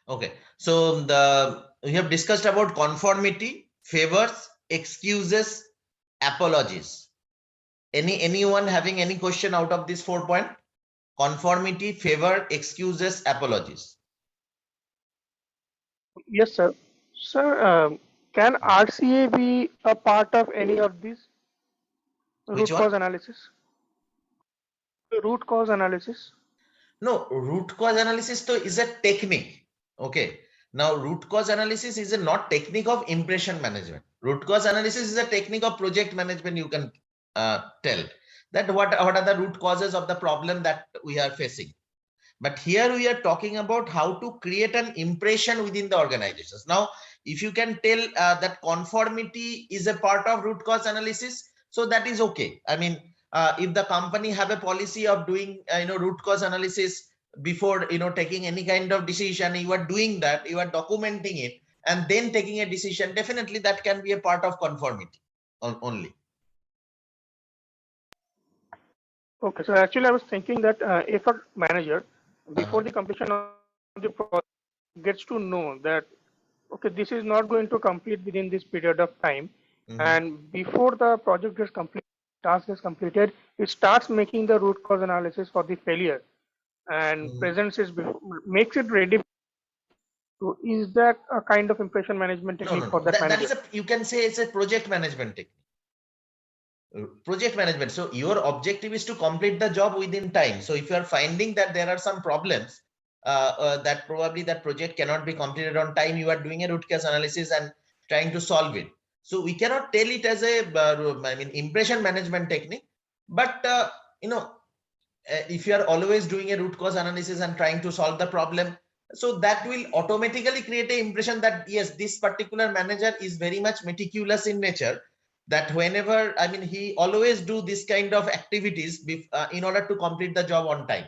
Okay, so we have discussed about conformity, favors, excuses, apologies. Anyone having any question out of this 4 point? Conformity, favor, excuses, apologies. Yes, sir. Sir, can RCA be a part of any of these Which root one? cause analysis? Root cause analysis. No, root cause analysis though is a technique. Okay. Now, root cause analysis is a not technique of impression management. Root cause analysis is a technique of project management. You can tell that what are the root causes of the problem that we are facing. But here we are talking about how to create an impression within the organizations. Now, if you can tell that conformity is a part of root cause analysis, so that is okay. I mean, if the company have a policy of doing root cause analysis before taking any kind of decision, you are doing that, you are documenting it, and then taking a decision, definitely that can be a part of conformity only. Okay, so actually I was thinking that if a manager, before Uh-huh. the completion of the project, gets to know that, okay, this is not going to complete within this period of time, Mhm. and before the project gets complete, task is completed, it starts making the root cause analysis for the failure and Mhm. presents it, makes it ready. So is that a kind of impression management No, technique no, for no. that That manager? is you can say it's a project management technique. Project management. So your objective is to complete the job within time. So if you are finding that there are some problems that probably that project cannot be completed on time, you are doing a root cause analysis and trying to solve it. So we cannot tell it as a impression management technique, but if you are always doing a root cause analysis and trying to solve the problem, so that will automatically create an impression that yes, this particular manager is very much meticulous in nature, that whenever he always do this kind of activities in order to complete the job on time.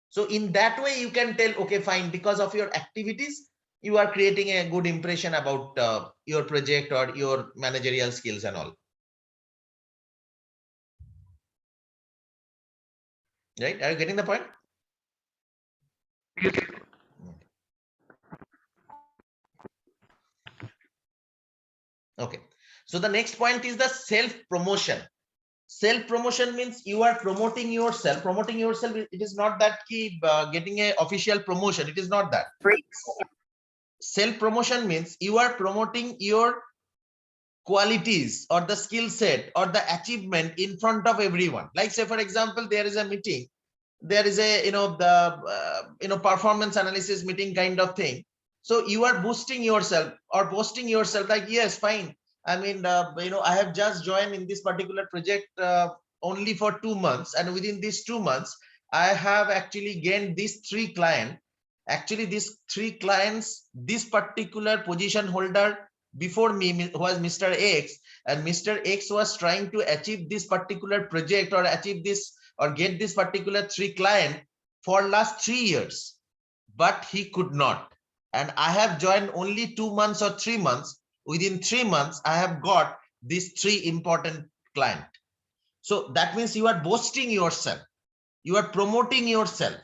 So in that way you can tell, okay, fine, because of your activities you are creating a good impression about your project or your managerial skills and all. Right, are you getting the point? Okay, so the next point is the self promotion. Self promotion means you are promoting yourself. Promoting yourself, it is not that keep getting a official promotion, it is not that. Self promotion means you are promoting your qualities or the skill set or the achievement in front of everyone. Like say for example, there is a meeting, there is a performance analysis meeting kind of thing. So you are boosting yourself or boasting yourself like, yes, fine, I have just joined in this particular project only for 2 months, and within these 2 months I have actually gained these 3 clients. Actually these 3 clients, this particular position holder before me was Mr. X, and Mr. X was trying to achieve this particular project or achieve this or get this particular 3 client for last 3 years, but he could not. And I have joined only 2 months or 3 months. Within 3 months I have got these 3 important client. So that means you are boasting yourself, you are promoting yourself.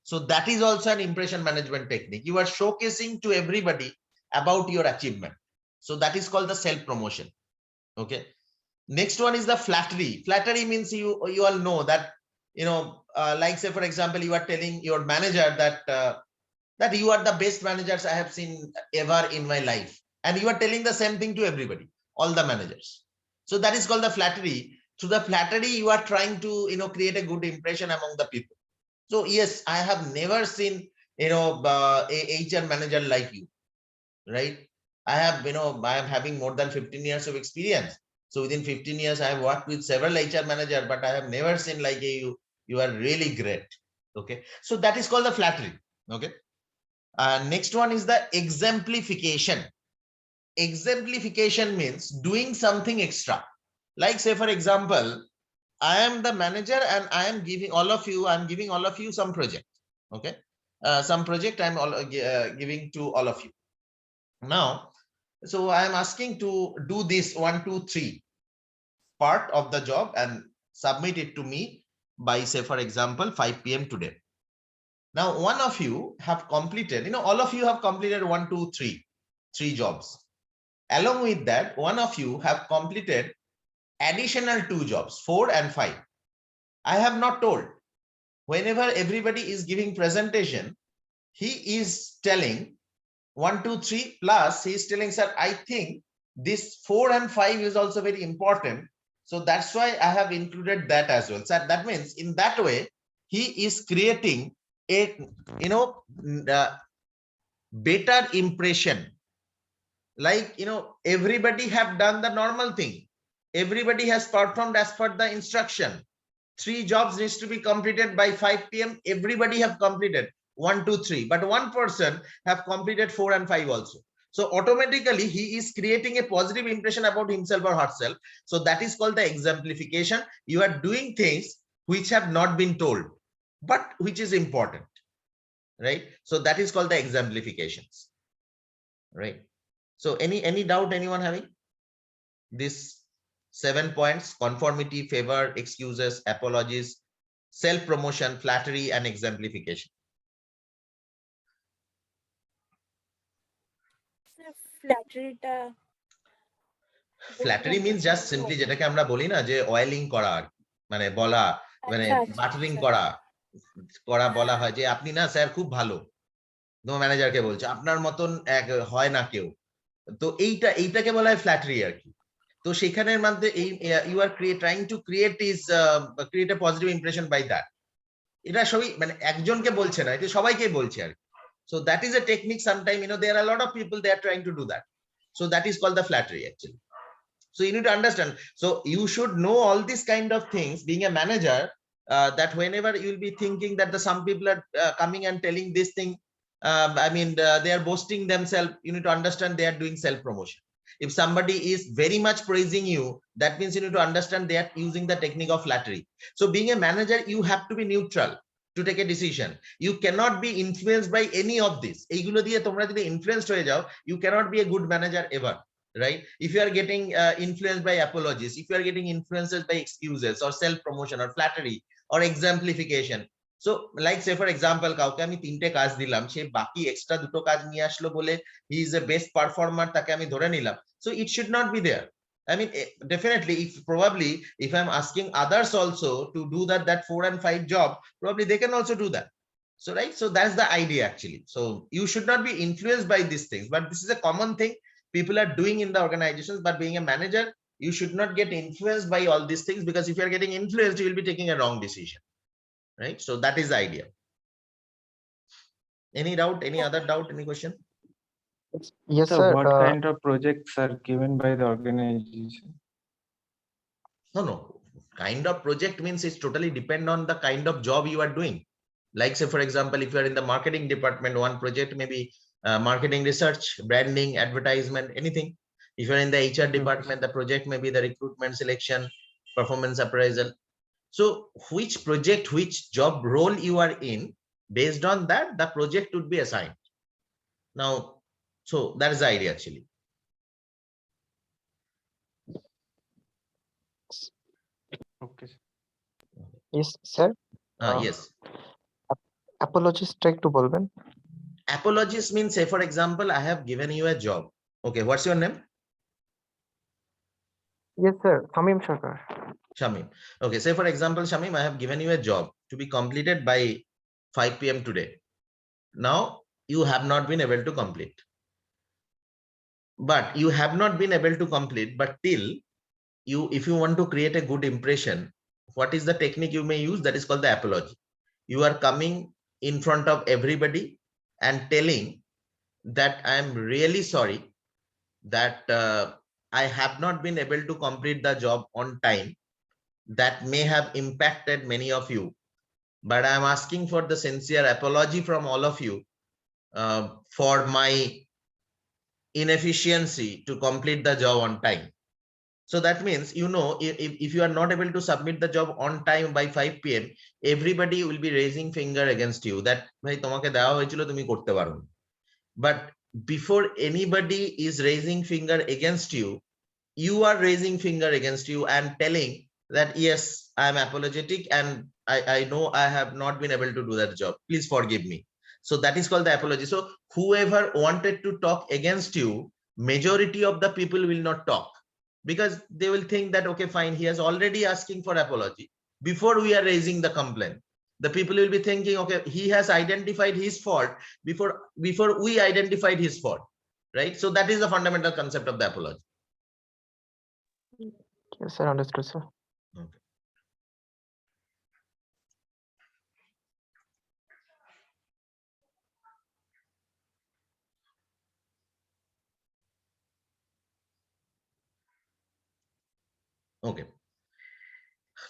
So that is also an impression management technique. You are showcasing to everybody about your achievement. So that is called the self promotion. Okay, next one is the flattery. Flattery means you all know that like say for example, you are telling your manager that you are the best managers I have seen ever in my life, and you are telling the same thing to everybody, all the managers. So that is called the flattery. Through the flattery you are trying to create a good impression among the people. So yes, I have never seen a HR manager like you, right? I am having more than 15 years of experience. So within 15 years I have worked with several HR manager, but I have never seen like you are really great. Okay, so that is called the flattery. Okay, next one is the exemplification. Exemplification means doing something extra. Like say for example, I am the manager and I am giving all of you, I'm giving all of you some project. Okay, some project I'm giving to all of you. Now, so I am asking to do this 1, 2, 3 part of the job and submit it to me by say for example 5 p.m. today. Now, one of you have completed, all of you have completed 1, 2, 3, 3 jobs. Along with that, one of you have completed additional 2 jobs, 4 and 5. I have not told. Whenever everybody is giving presentation, he is telling 1, 2, 3 plus he is telling, sir, I think this 4 and 5 is also very important. So that's why I have included that as well. So that means in that way, he is creating a, better impression. Like, everybody have done the normal thing. Everybody has performed as per the instruction. 3 jobs needs to be completed by 5 p.m. Everybody have completed 1, 2, 3, but one person have completed 4 and 5 also. So automatically he is creating a positive impression about himself or herself. So that is called the exemplification. You are doing things which have not been told, but which is important, right? So that is called the exemplifications, right? So any doubt anyone having? This 7 points: conformity, favor, excuses, apologies, self-promotion, flattery, and exemplification. ফ্ল্যাটারিটা flattery means just simply যেটাকে আমরা বলি না যে oiling করা, মানে বলা, মানে বাটারিং করা বলা হয় যে আপনি না স্যার খুব ভালো, তোমার ম্যানেজারকে বলছে আপনার মতন এক হয় না কেউ। তো এইটাকে বলা হয় ফ্ল্যাটারি আর কি। তো সেখানের মধ্যে এই you are trying to create a positive impression by that. এটা সবই মানে একজনকে বলছে না, এটা সবাইকে বলছে আর কি। So that is a technique. Sometime there are a lot of people, they are trying to do that. So that is called the flattery actually. So you need to understand. So you should know all these kind of things being a manager, that whenever you will be thinking that some people are coming and telling this thing, they are boasting themselves. You need to understand they are doing self promotion. If somebody is very much praising you, that means you need to understand they are using the technique of flattery. So being a manager, you have to be neutral to take a decision. You cannot be influenced by any of this. এইগুলো দিয়ে তোমরা যদি influenced হয়ে যাও, you cannot be a good manager ever, right? If you are getting influenced by apologies, if you are getting influenced by excuses or self promotion or flattery or exemplification. So like say for example, কাউকে আমি 3টে কাজ দিলাম, সে বাকি extra 2টো কাজ নিয়ে আসলো বলে he is a best performer, তাকে আমি ধরে নিলাম। So it should not be there. Definitely, if I'm asking others also to do that 4 and 5 job, probably they can also do that. So right, so that's the idea actually. So you should not be influenced by these things, but this is a common thing people are doing in the organizations. But being a manager, you should not get influenced by all these things, because if you are getting influenced, you will be taking a wrong decision, right? So that is the idea. Any doubt, any other doubt, any question? Yes, So sir. what kind of projects are given by the organization? No. Kind of project means it's totally depend on the kind of job you are doing. Like say for example, if you are in the marketing department, one project may be marketing research, branding, advertisement, anything. If you're in the HR department, the project may be the recruitment, selection, performance appraisal. So which project, which job role you are in, based on that the project would be assigned. Now, so that is the idea actually. Okay. Yes, sir. Yes. Apologies strike to বলবেন। Apologies means, say for example, I have given you a job. Okay, what's your name? Yes, sir. Shamim Sarkar. Shamim. Okay, say for example, Shamim, I have given you a job to be completed by 5 p.m. today. Now you have not been able to complete. But you have not been able to complete, but till if you want to create a good impression, what is the technique you may use? That is called the apology. You are coming in front of everybody and telling that I am really sorry that I have not been able to complete the job on time. That may have impacted many of you, but I am asking for the sincere apology from all of you for my inefficiency to complete the job on time. So that means, if you are not able to submit the job on time by 5 p.m, everybody will be raising finger against you that bhai tomake dewa hoyechilo tumi korte paro. But before anybody is raising finger against you, you are raising finger against you and telling that yes, I am apologetic and I know I have not been able to do that job. Please forgive me. So that is called the apology. So whoever wanted to talk against you, majority of the people will not talk, because they will think that, okay, fine, he has already asking for apology before we are raising the complaint. The people will be thinking, okay, he has identified his fault before we identified his fault, right? So that is the fundamental concept of the apology. Yes, sir. Understood, sir. Okay. Okay.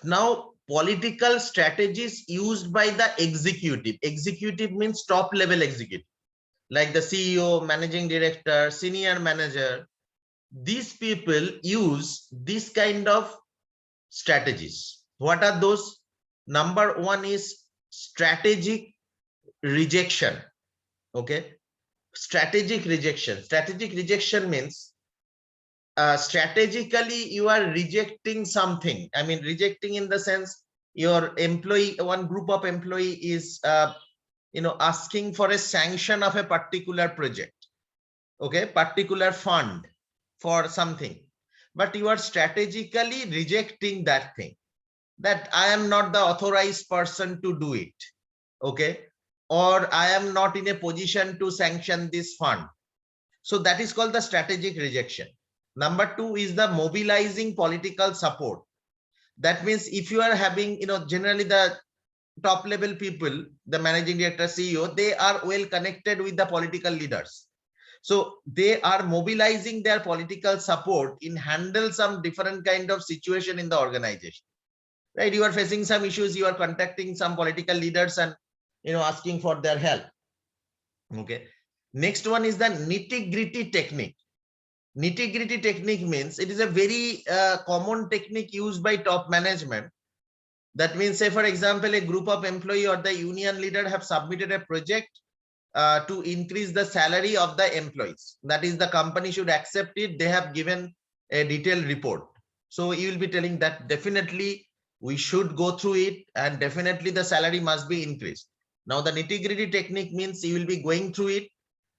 Now, political strategies used by the executive. Executive means top level executive, like the CEO, managing director, senior manager. These people use this kind of strategies. What are those? Number one is strategic rejection. Okay. Strategic rejection. Strategic rejection means strategically you are rejecting something. I mean, rejecting in the sense your employee, one group of employee is asking for a sanction of a particular project, okay, particular fund for something, but you are strategically rejecting that thing, that I am not the authorized person to do it, okay, or I am not in a position to sanction this fund. So that is called the strategic rejection. Number two is the mobilizing political support. That means if you are having, generally the top level people, the managing director, CEO, they are well connected with the political leaders. So they are mobilizing their political support in handle some different kind of situation in the organization, right? You are facing some issues, you are contacting some political leaders and, asking for their help. Okay. Next one is the nitty-gritty technique. Nitty-gritty technique means it is a very common technique used by top management. That means, say for example, a group of employee or the union leader have submitted a project to increase the salary of the employees. That is, the company should accept it. They have given a detailed report. So you will be telling that definitely we should go through it and definitely the salary must be increased. Now the nitty-gritty technique means you will be going through it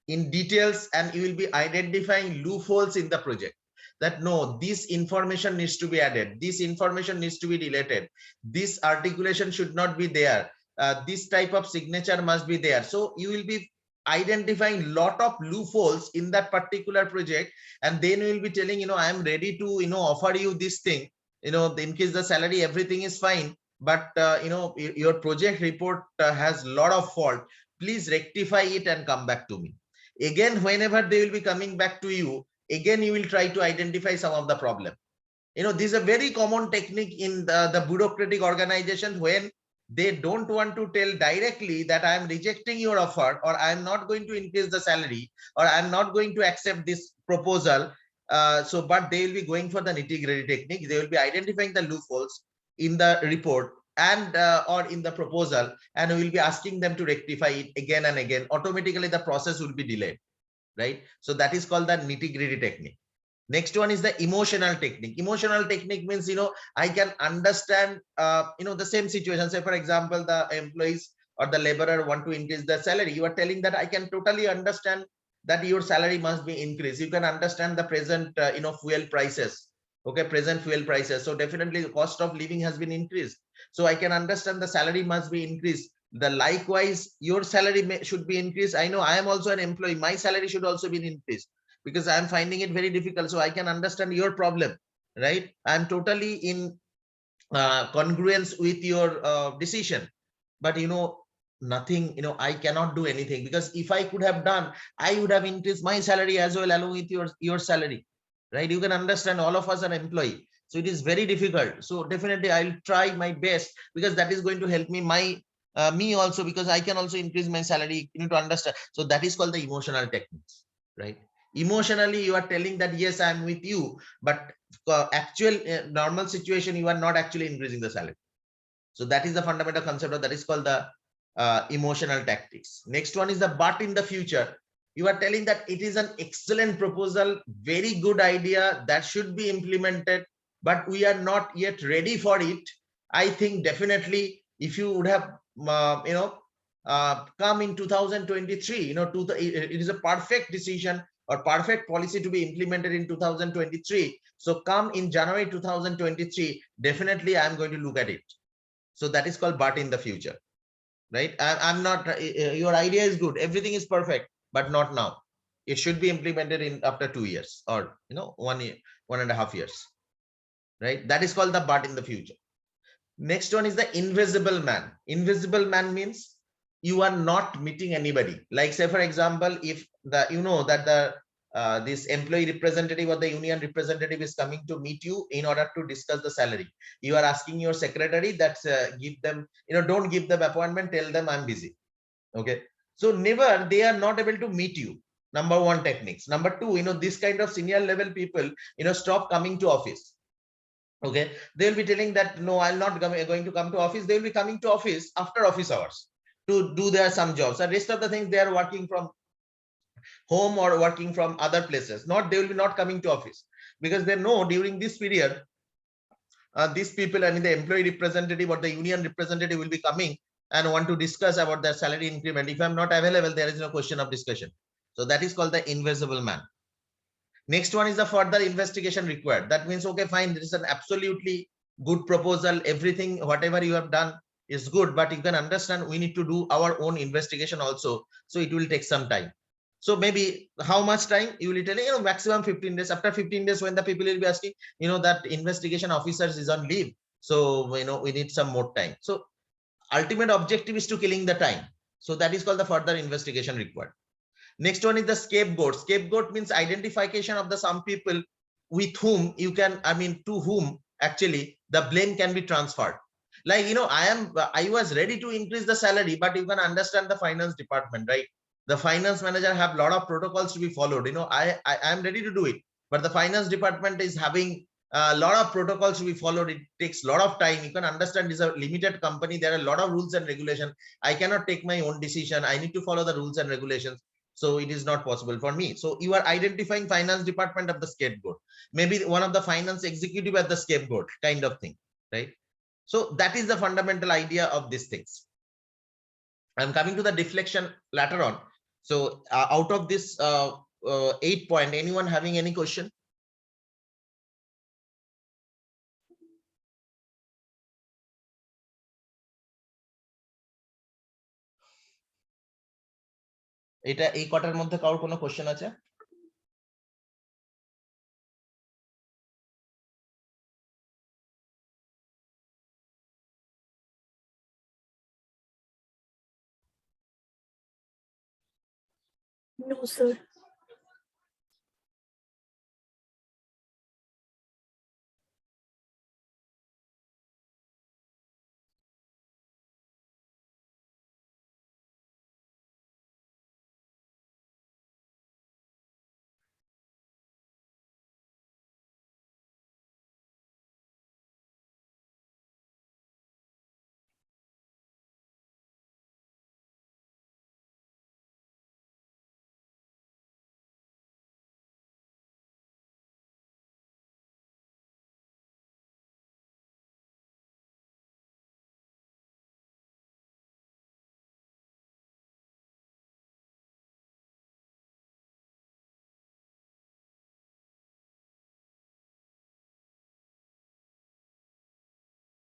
in details and you will be identifying loopholes in the project, that no, this information needs to be added, this information needs to be deleted, this articulation should not be there, this type of signature must be there. So you will be identifying lot of loopholes in that particular project, and then you will be telling, I am ready to offer you this thing, in case the salary everything is fine, but your project report has lot of fault, please rectify it and come back to me. Again, whenever they will be coming back to you, again you will try to identify some of the problem. This is a very common technique in the bureaucratic organization, when they don't want to tell directly that I am rejecting your offer, or I am not going to increase the salary, or I am not going to accept this proposal. But they will be going for the nitty-gritty technique. They will be identifying the loopholes in the report and or in the proposal, and we will be asking them to rectify it again and again. Automatically the process will be delayed, right? So that is called the nitty-gritty technique. Next one is the emotional technique. Emotional technique means, I can understand, the same situation. Say, for example, the employees or the laborer want to increase the salary. You are telling that I can totally understand that your salary must be increased. You can understand the present, fuel prices. Okay, present fuel prices. So definitely the cost of living has been increased. So I can understand the salary must be increased. The likewise, your salary should be increased. I know I am also an employee. My salary should also be increased, because I'm finding it very difficult. So I can understand your problem, right? I'm totally in congruence with your decision, but nothing, I cannot do anything, because if I could have done, I would have increased my salary as well along with your salary, right? You can understand, all of us are employee, so it is very difficult. So definitely I'll try my best, because that is going to help me me also, because I can also increase my salary. You need to understand. So that is called the emotional techniques, right? Emotionally you are telling that yes, I'm with you, but actual normal situation, you are not actually increasing the salary. So that is the fundamental concept of that is called the emotional tactics. Next one is the but in the future. You are telling that it is an excellent proposal, very good idea that should be implemented, but we are not yet ready for it. I think definitely if you would have come in 2023, it is a perfect decision or perfect policy to be implemented in 2023. So come in January 2023, definitely I'm going to look at it. So that is called but in the future, right? I'm not, your idea is good, everything is perfect, but not now. It should be implemented in after 2 years or 1 year, 1.5 years, right? That is called the but in the future. Next one is the invisible man. Invisible man means you are not meeting anybody. Like say for example, if the that the this employee representative or the union representative is coming to meet you in order to discuss the salary, you are asking your secretary that give them, don't give them appointment, tell them I'm busy. Okay, so never, they are not able to meet you. Number one techniques. Number two, this kind of senior level people, stop coming to office. Okay, they will be telling that no, I'll not going to come to office. They will be coming to office after office hours to do their some jobs. The rest of the things they are working from home or working from other places. Not, they will be not coming to office because they know during this period these people, I mean the employee representative or the union representative will be coming and want to discuss about their salary increment. If I'm not available, there is no question of discussion. So that is called the invisible man. Next one is the further investigation required. That means, okay, fine, there is an absolutely good proposal. Everything, whatever you have done is good, but you can understand we need to do our own investigation also. So it will take some time. So maybe how much time you will tell, maximum 15 days. After 15 days, when the people will be asking, that investigation officers is on leave. So, we need some more time. So ultimate objective is to killing the time. So that is called the further investigation required. Next one is the scapegoat. Scapegoat means identification of the some people with whom you can, to whom actually the blame can be transferred. Like, I was ready to increase the salary, but you can understand the finance department, right? The finance manager have a lot of protocols to be followed. I am ready to do it, but the finance department is having a lot of protocols to be followed. It takes a lot of time. You can understand this is a limited company. There are a lot of rules and regulations. I cannot take my own decision. I need to follow the rules and regulations. So it is not possible for me. So you are identifying finance department of the scapegoat, maybe one of the finance executive at the scapegoat kind of thing, right? So that is the fundamental idea of these things. I'm coming to the deflection later on. So out of this 8 point, anyone having any question? এটা এই কটার মধ্যে কারোর কোনো question আছে? No, sir.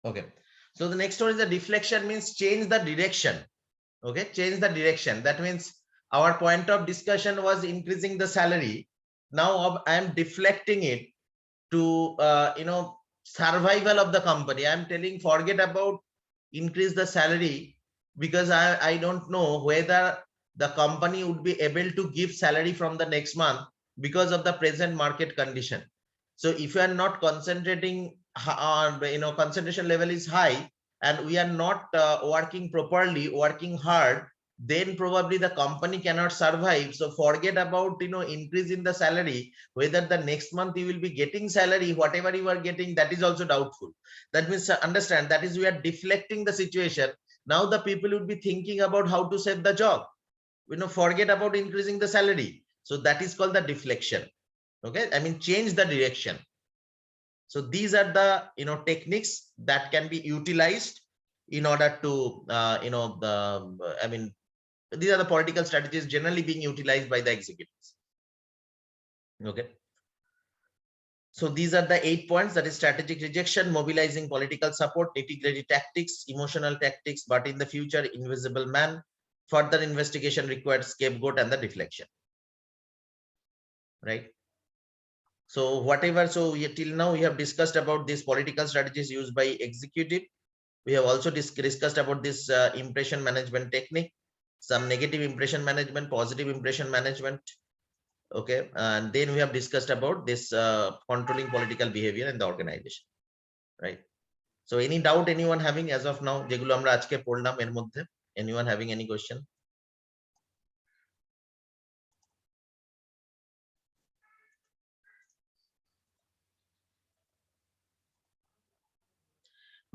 Okay, so the next one is the deflection, means change the direction. Okay, change the direction. That means our point of discussion was increasing the salary. Now I am deflecting it to survival of the company. I'm telling forget about increase the salary, because I don't know whether the company would be able to give salary from the next month because of the present market condition. So if you are not concentrating on, concentration level is high and we are not working properly, working hard, then probably the company cannot survive. So forget about increase in the salary. Whether the next month you will be getting salary, whatever you are getting, that is also doubtful. That means, understand, that is we are deflecting the situation. Now the people would be thinking about how to save the job, forget about increasing the salary. So that is called the deflection. Okay, change the direction. So these are the techniques that can be utilized in order to I mean, these are the political strategies generally being utilized by the executives. Okay, so these are the 8 points, that is strategic rejection, mobilizing political support, nitty-gritty tactics, emotional tactics, but in the future invisible man, further investigation required, scapegoat, and the deflection. Right, so whatever, so till now we have discussed about these political strategies used by executive. We have also discussed about this impression management technique, some negative impression management, positive impression management. Okay, and then we have discussed about this controlling political behavior in the organization. Right, so any doubt anyone having as of now, যেগুলো আমরা আজকে পড়লাম এর মধ্যে, anyone having any question?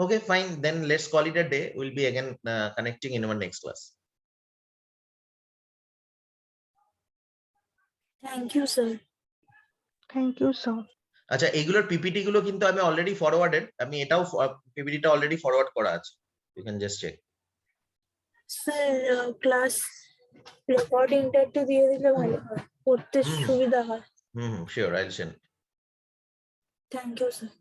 Okay, fine, then let's call it a day. We'll be again connecting in our next class. Thank you, sir. Thank you, sir. আচ্ছা, এইগুলোর PPT গুলো কিন্তু আমি অলরেডি ফরওয়ার্ডেড, আমি এটাও পিপিটিটা অলরেডি ফরওয়ার্ড করা আছে, you can just check. Sir class রেকর্ডিংটা একটু দিয়ে দিলে ভালো হয়, পড়তে সুবিধা হয়। Sure, I will send. Thank you sir.